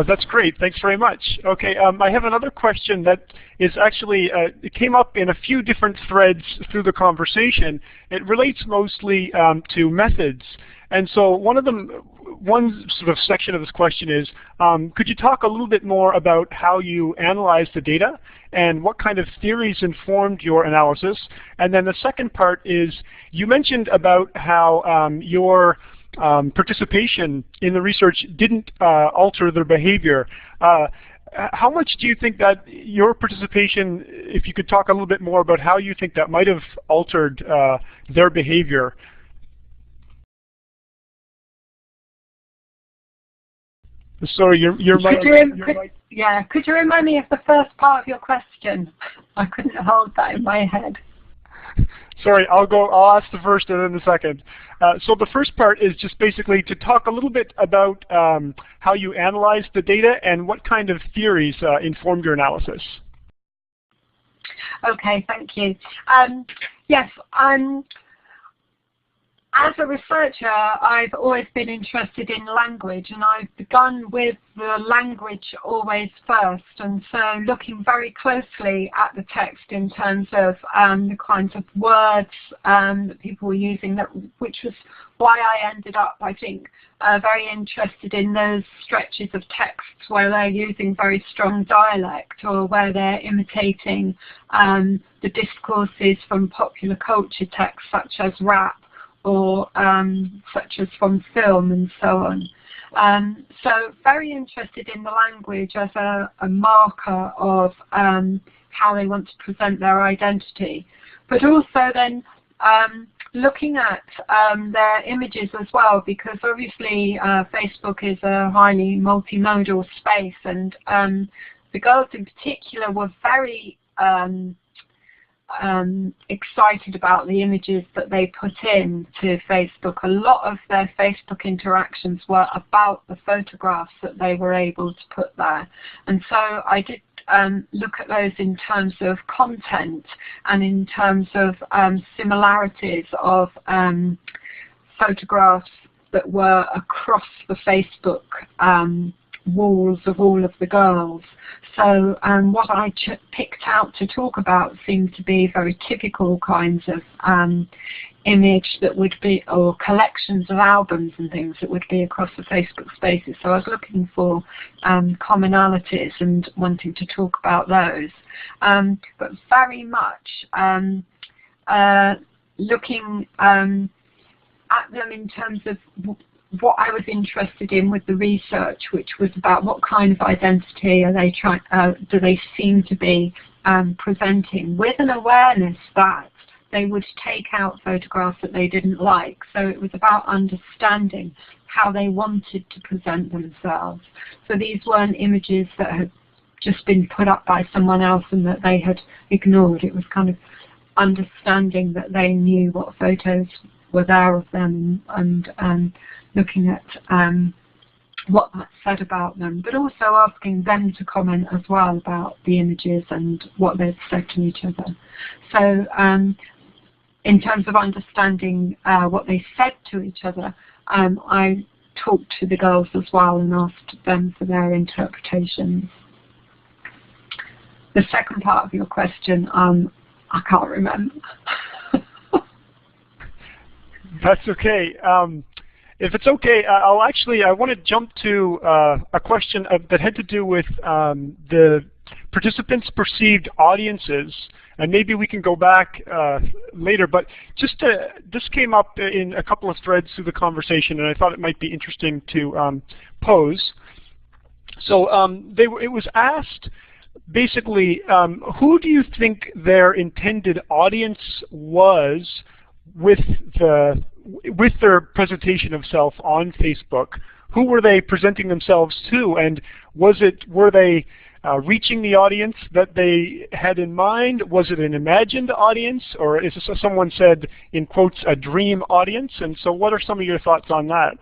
That's great. Thanks very much. Okay, I have another question that is actually, it came up in a few different threads through the conversation. It relates mostly to methods. And so one sort of section of this question is, could you talk a little bit more about how you analyze the data and what kind of theories informed your analysis? And then the second part is, you mentioned about how your participation in the research didn't alter their behavior. How much do you think that your participation, if you could talk a little bit more about how you think that might have altered their behavior? Sorry, could you remind me of the first part of your question? I couldn't hold that in my head. Sorry, I'll ask the first and then the second. So the first part is just basically to talk a little bit about how you analyzed the data and what kind of theories informed your analysis. Okay, thank you. Yes, as a researcher, I've always been interested in language, and I've begun with the language always first, and so looking very closely at the text in terms of the kinds of words that people were using, which was why I ended up, I think, very interested in those stretches of text where they're using very strong dialect, or where they're imitating the discourses from popular culture texts such as rap, or such as from film and so on. So very interested in the language as a marker of how they want to present their identity. But also then looking at their images as well, because obviously Facebook is a highly multimodal space, and the girls in particular were very excited about the images that they put in to Facebook. A lot of their Facebook interactions were about the photographs that they were able to put there. And so I did look at those in terms of content and in terms of similarities of photographs that were across the Facebook walls of all of the girls. So what I picked out to talk about seemed to be very typical kinds of image that would be, or collections of albums and things that would be across the Facebook spaces. So I was looking for commonalities and wanting to talk about those. But very much looking at them in terms of what I was interested in with the research, which was about what kind of identity are they do they seem to be presenting, with an awareness that they would take out photographs that they didn't like. So it was about understanding how they wanted to present themselves. So these weren't images that had just been put up by someone else and that they had ignored. It was kind of understanding that they knew what photos were there of them, and looking at what that said about them, but also asking them to comment as well about the images and what they've said to each other. So in terms of understanding what they said to each other, I talked to the girls as well and asked them for their interpretations. The second part of your question, I can't remember. That's okay. If it's okay, I want to jump to a question that had to do with the participants' perceived audiences, and maybe we can go back later, but this came up in a couple of threads through the conversation, and I thought it might be interesting to pose. So it was asked, basically, who do you think their intended audience was with their presentation of self on Facebook? Who were they presenting themselves to, and were they reaching the audience that they had in mind? Was it an imagined audience, or is this, someone said in quotes, a dream audience? And so what are some of your thoughts on that?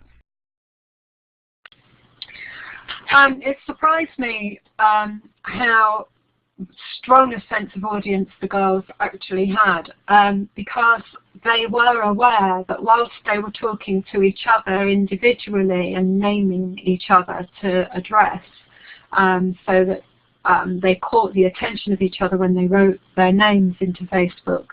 It surprised me how strong a sense of audience the girls actually had, because they were aware that whilst they were talking to each other individually and naming each other to address, so that they caught the attention of each other when they wrote their names into Facebook.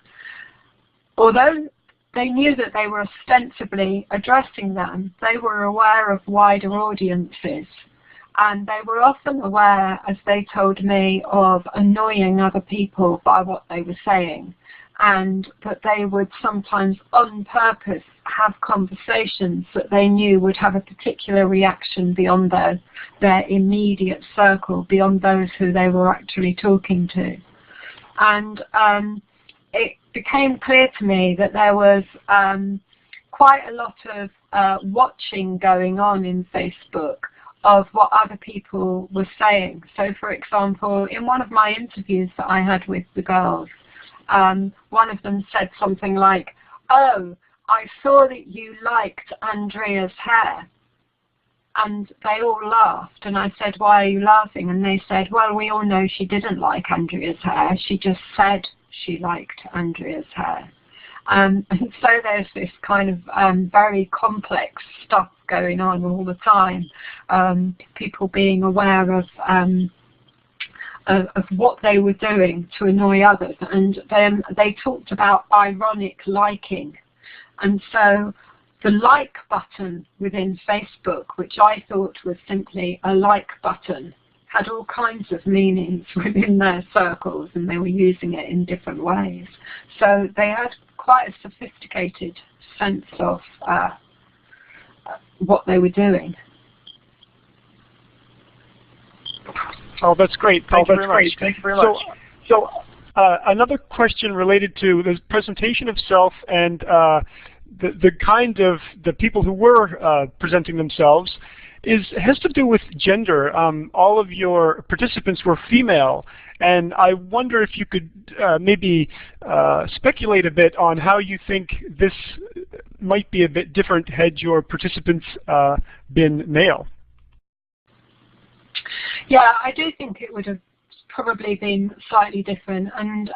Although they knew that they were ostensibly addressing them, they were aware of wider audiences. And they were often aware, as they told me, of annoying other people by what they were saying, and that they would sometimes on purpose have conversations that they knew would have a particular reaction beyond their immediate circle, beyond those who they were actually talking to. And it became clear to me that there was quite a lot of watching going on in Facebook of what other people were saying. So, for example, in one of my interviews that I had with the girls, one of them said something like, "Oh, I saw that you liked Andrea's hair." And they all laughed, and I said, "Why are you laughing?" And they said, "Well, we all know she didn't like Andrea's hair. She just said she liked Andrea's hair." And so there's this kind of very complex stuff going on all the time. People being aware of what they were doing to annoy others, and then they talked about ironic liking. And so the like button within Facebook, which I thought was simply a like button, had all kinds of meanings within their circles, and they were using it in different ways. So they had quite a sophisticated sense of what they were doing. Oh, that's great. Thank you very much. So another question related to the presentation of self and the kind of the people who were presenting themselves has to do with gender. All of your participants were female, and I wonder if you could maybe speculate a bit on how you think this might be a bit different had your participants been male. Yeah, I do think it would have probably been slightly different, and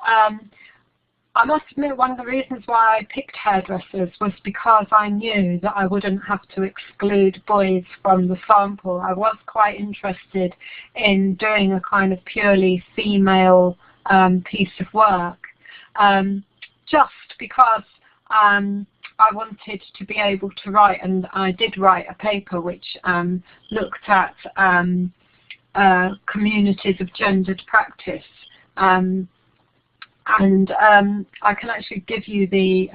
I must admit one of the reasons why I picked hairdressers was because I knew that I wouldn't have to exclude boys from the sample. I was quite interested in doing a kind of purely female piece of work, just because I wanted to be able to write, and I did write a paper which looked at communities of gendered practice. And I can actually give you the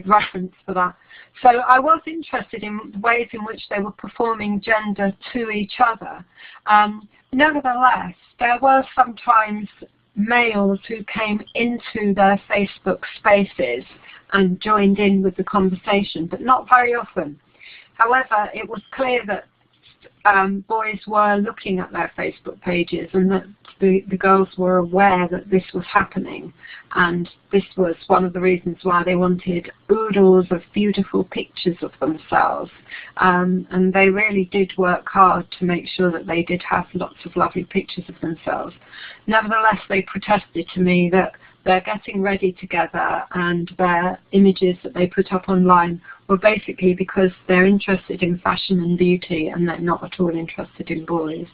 reference for that. So I was interested in the ways in which they were performing gender to each other. Nevertheless, there were sometimes males who came into their Facebook spaces and joined in with the conversation, but not very often. However, it was clear that boys were looking at their Facebook pages, and that the girls were aware that this was happening, and this was one of the reasons why they wanted oodles of beautiful pictures of themselves, and they really did work hard to make sure that they did have lots of lovely pictures of themselves. Nevertheless, they protested to me that they're getting ready together and their images that they put up online were basically because they're interested in fashion and beauty and they're not at all interested in boys.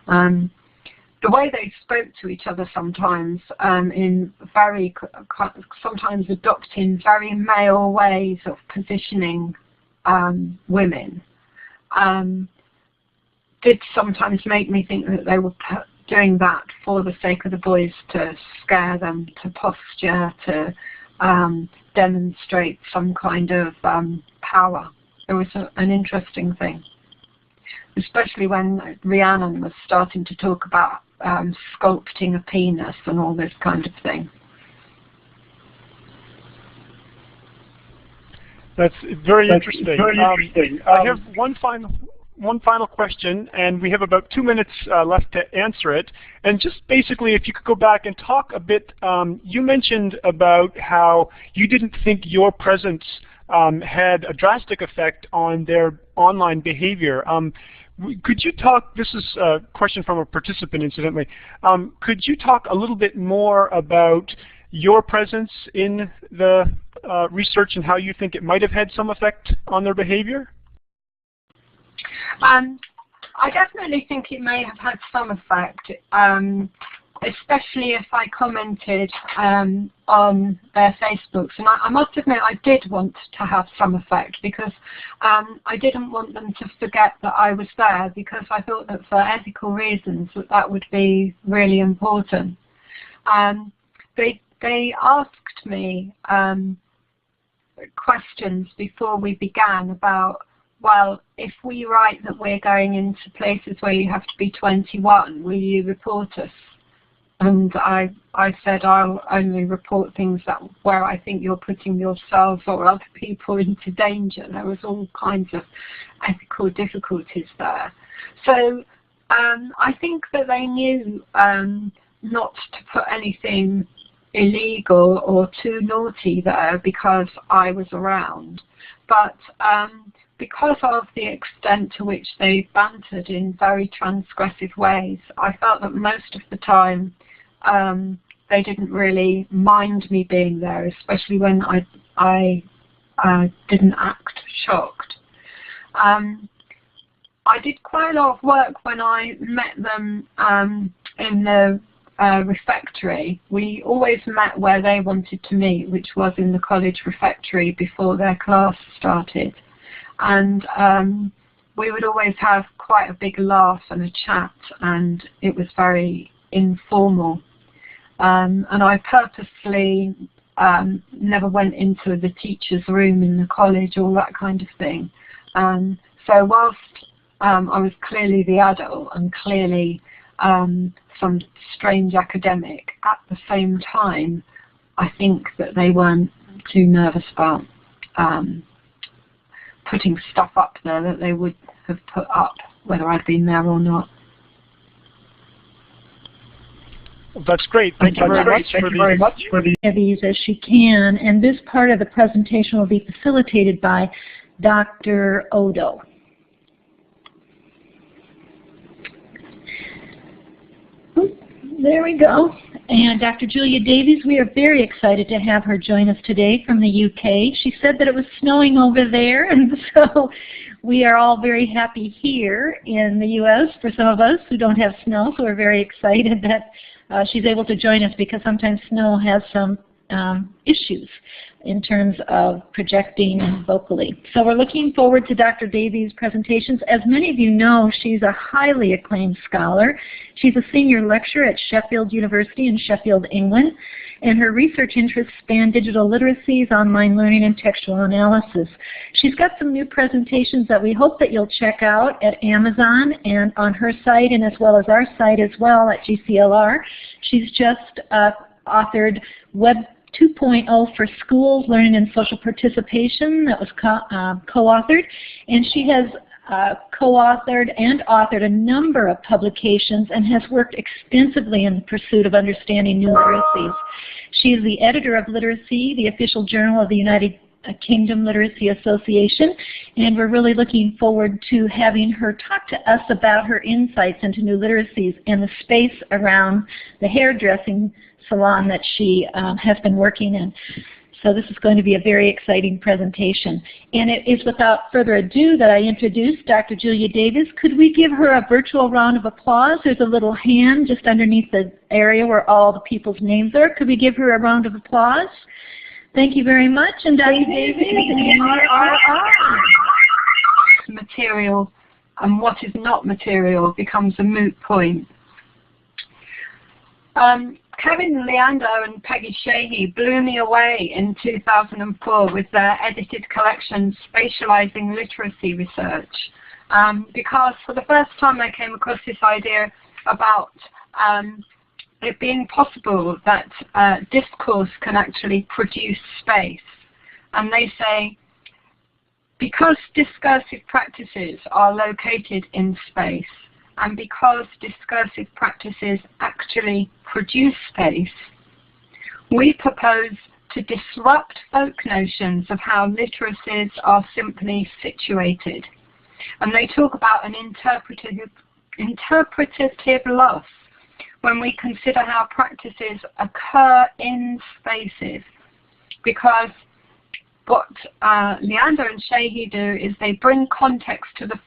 The way they spoke to each other sometimes, sometimes adopting very male ways of positioning women, did sometimes make me think that they were doing that for the sake of the boys, to scare them, to posture, to demonstrate some kind of power. It was an interesting thing, especially when Rhiannon was starting to talk about sculpting a penis and all this kind of thing. That's very interesting. I have one final question, and we have about 2 minutes left to answer it. And just basically, if you could go back and talk a bit, you mentioned about how you didn't think your presence had a drastic effect on their online behavior. Could you talk, this is a question from a participant incidentally, could you talk a little bit more about your presence in the research and how you think it might have had some effect on their behavior? I definitely think it may have had some effect, especially if I commented on their Facebooks. And I must admit I did want to have some effect, because I didn't want them to forget that I was there, because I thought that for ethical reasons that would be really important. They asked me questions before we began about, well, if we write that we're going into places where you have to be 21, will you report us? And I said I'll only report things where I think you're putting yourselves or other people into danger. There was all kinds of ethical difficulties there. So I think that they knew not to put anything illegal or too naughty there because I was around. But because of the extent to which they bantered in very transgressive ways, I felt that most of the time they didn't really mind me being there, especially when I didn't act shocked. I did quite a lot of work when I met them in the refectory. We always met where they wanted to meet, which was in the college refectory before their class started. And we would always have quite a big laugh and a chat, and it was very informal. And I purposely never went into the teacher's room in the college or that kind of thing. So whilst I was clearly the adult and clearly some strange academic, at the same time I think that they weren't too nervous about putting stuff up there that they would have put up whether I'd been there or not. Well, that's great. Thank you very much for the these as she can, and this part of the presentation will be facilitated by Dr. Odo. There we go. And Dr. Julia Davies, we are very excited to have her join us today from the UK. She said that it was snowing over there, and so we are all very happy here in the US for some of us who don't have snow, so we're very excited that she's able to join us, because sometimes snow has some issues in terms of projecting vocally. So we're looking forward to Dr. Davies' presentations. As many of you know, she's a highly acclaimed scholar. She's a senior lecturer at Sheffield University in Sheffield, England, and her research interests span digital literacies, online learning, and textual analysis. She's got some new presentations that we hope that you'll check out at Amazon and on her site, and as well as our site as well at GCLR. She's just authored Web 2.0 for Schools, Learning and Social Participation, that was co-authored, and she has co-authored and authored a number of publications and has worked extensively in the pursuit of understanding new literacies. She is the editor of Literacy, the official journal of the United Kingdom Literacy Association, and we're really looking forward to having her talk to us about her insights into new literacies and the space around the hairdressing salon that she has been working in. So this is going to be a very exciting presentation. And it is without further ado that I introduce Dr. Julia Davies. Could we give her a virtual round of applause? There's a little hand just underneath the area where all the people's names are. Could we give her a round of applause? Thank you very much. And Dr. Davies, material and what is not material becomes a moot point. Kevin Leander and Peggy Sheehy blew me away in 2004 with their edited collection, Spatializing Literacy Research, because for the first time I came across this idea about it being possible that discourse can actually produce space. And they say, because discursive practices are located in space, and because discursive practices actually produce space, we propose to disrupt folk notions of how literacies are simply situated. And they talk about an interpretative loss when we consider how practices occur in spaces, because what Leander and Sheehy do is they bring context to the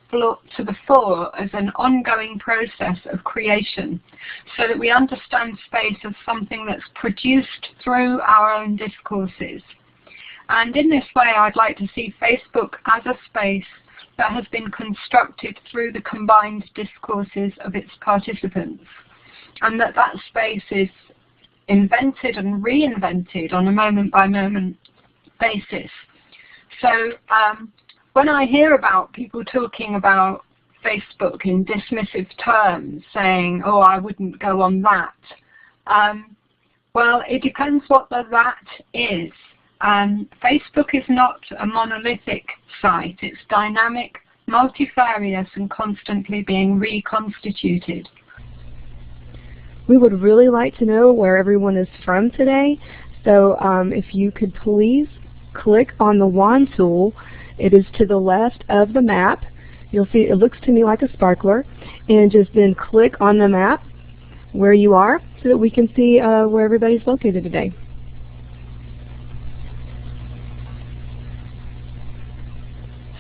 fore as an ongoing process of creation, so that we understand space as something that's produced through our own discourses. And in this way, I'd like to see Facebook as a space that has been constructed through the combined discourses of its participants, and that space is invented and reinvented on a moment-by-moment basis. So when I hear about people talking about Facebook in dismissive terms, saying, oh, I wouldn't go on that, well, it depends what the that is. Facebook is not a monolithic site. It's dynamic, multifarious, and constantly being reconstituted. We would really like to know where everyone is from today, so if you could please click on the wand tool. It is to the left of the map. You'll see it looks to me like a sparkler, and just then click on the map where you are so that we can see where everybody's located today.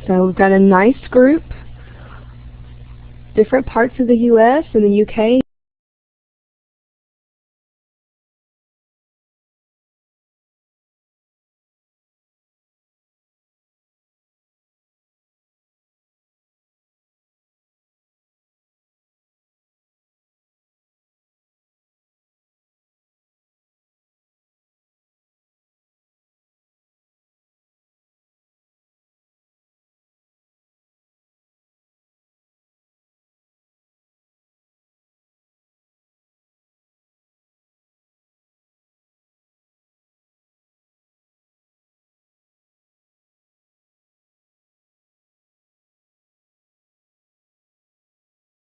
So we've got a nice group, different parts of the US and the UK.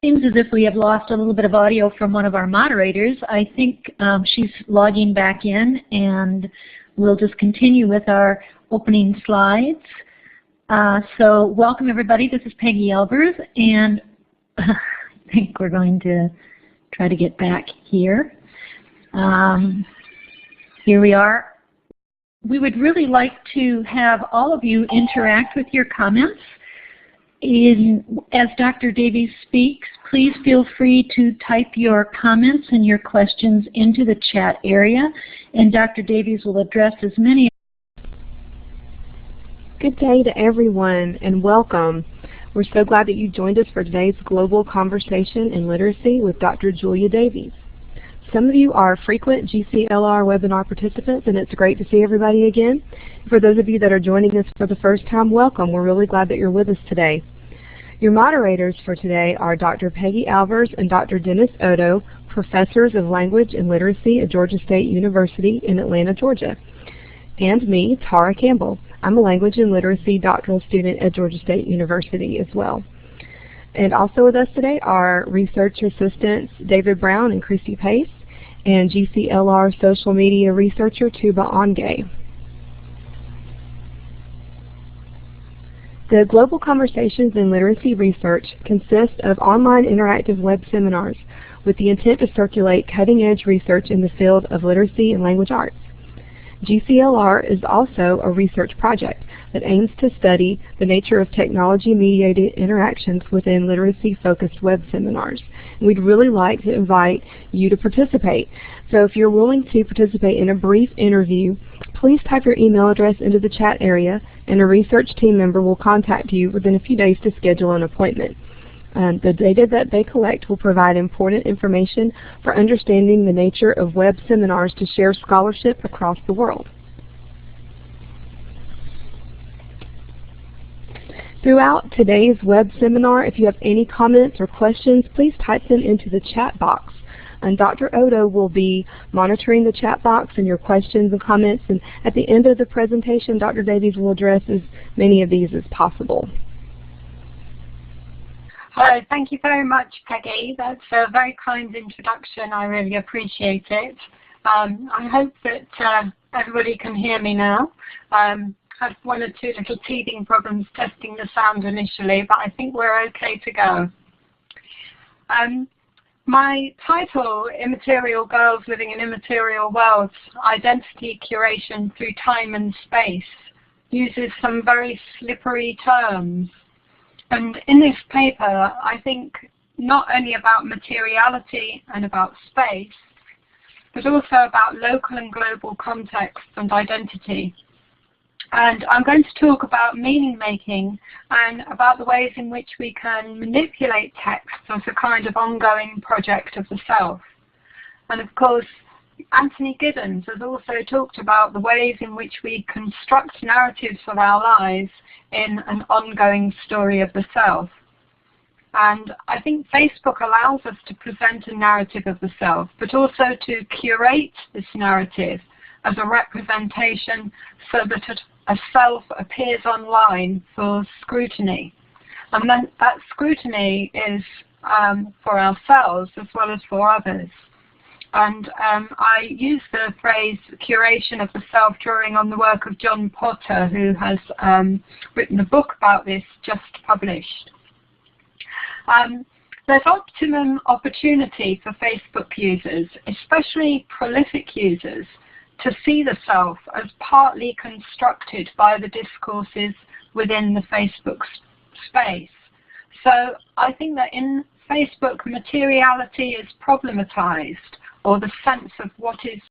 Seems as if we have lost a little bit of audio from one of our moderators. I think she's logging back in, and we'll just continue with our opening slides. So welcome everybody, this is Peggy Albers, and I think we're going to try to get back here. Here we are. We would really like to have all of you interact with your comments. As Dr. Davies speaks, please feel free to type your comments and your questions into the chat area, and Dr. Davies will address as many. Good day to everyone, and welcome. We're so glad that you joined us for today's Global Conversation in Literacy with Dr. Julia Davies. Some of you are frequent GCLR webinar participants, and it's great to see everybody again. For those of you that are joining us for the first time, welcome. We're really glad that you're with us today. Your moderators for today are Dr. Peggy Albers and Dr. Dennis Odo, professors of language and literacy at Georgia State University in Atlanta, Georgia. And me, Tara Campbell. I'm a language and literacy doctoral student at Georgia State University as well. And also with us today are research assistants David Brown and Christy Pace, and GCLR social media researcher Tuba Onge. The Global Conversations in Literacy Research consists of online interactive web seminars with the intent to circulate cutting-edge research in the field of literacy and language arts. GCLR is also a research project that aims to study the nature of technology-mediated interactions within literacy-focused web seminars. And we'd really like to invite you to participate. So if you're willing to participate in a brief interview, please type your email address into the chat area, and a research team member will contact you within a few days to schedule an appointment. The data that they collect will provide important information for understanding the nature of web seminars to share scholarship across the world. Throughout today's web seminar, if you have any comments or questions, please type them into the chat box. And Dr. Odo will be monitoring the chat box and your questions and comments, and at the end of the presentation, Dr. Davies will address as many of these as possible. Hello, thank you very much, Peggy. That's a very kind introduction. I really appreciate it. I hope that everybody can hear me now. Had one or two little teething problems testing the sound initially, but I think we're okay to go. My title, Immaterial Girls Living in Immaterial Worlds, Identity Curation Through Time and Space, uses some very slippery terms. And in this paper, I think not only about materiality and about space, but also about local and global context and identity. And I'm going to talk about meaning making and about the ways in which we can manipulate text as a kind of ongoing project of the self. And of course, Anthony Giddens has also talked about the ways in which we construct narratives of our lives in an ongoing story of the self. And I think Facebook allows us to present a narrative of the self, but also to curate this narrative as a representation so that a self appears online for scrutiny. And then that scrutiny is for ourselves as well as for others. And I use the phrase curation of the self drawing on the work of John Potter, who has written a book about this, just published. There's optimum opportunity for Facebook users, especially prolific users, to see the self as partly constructed by the discourses within the Facebook space. So I think that in Facebook, materiality is problematized, or the sense of what is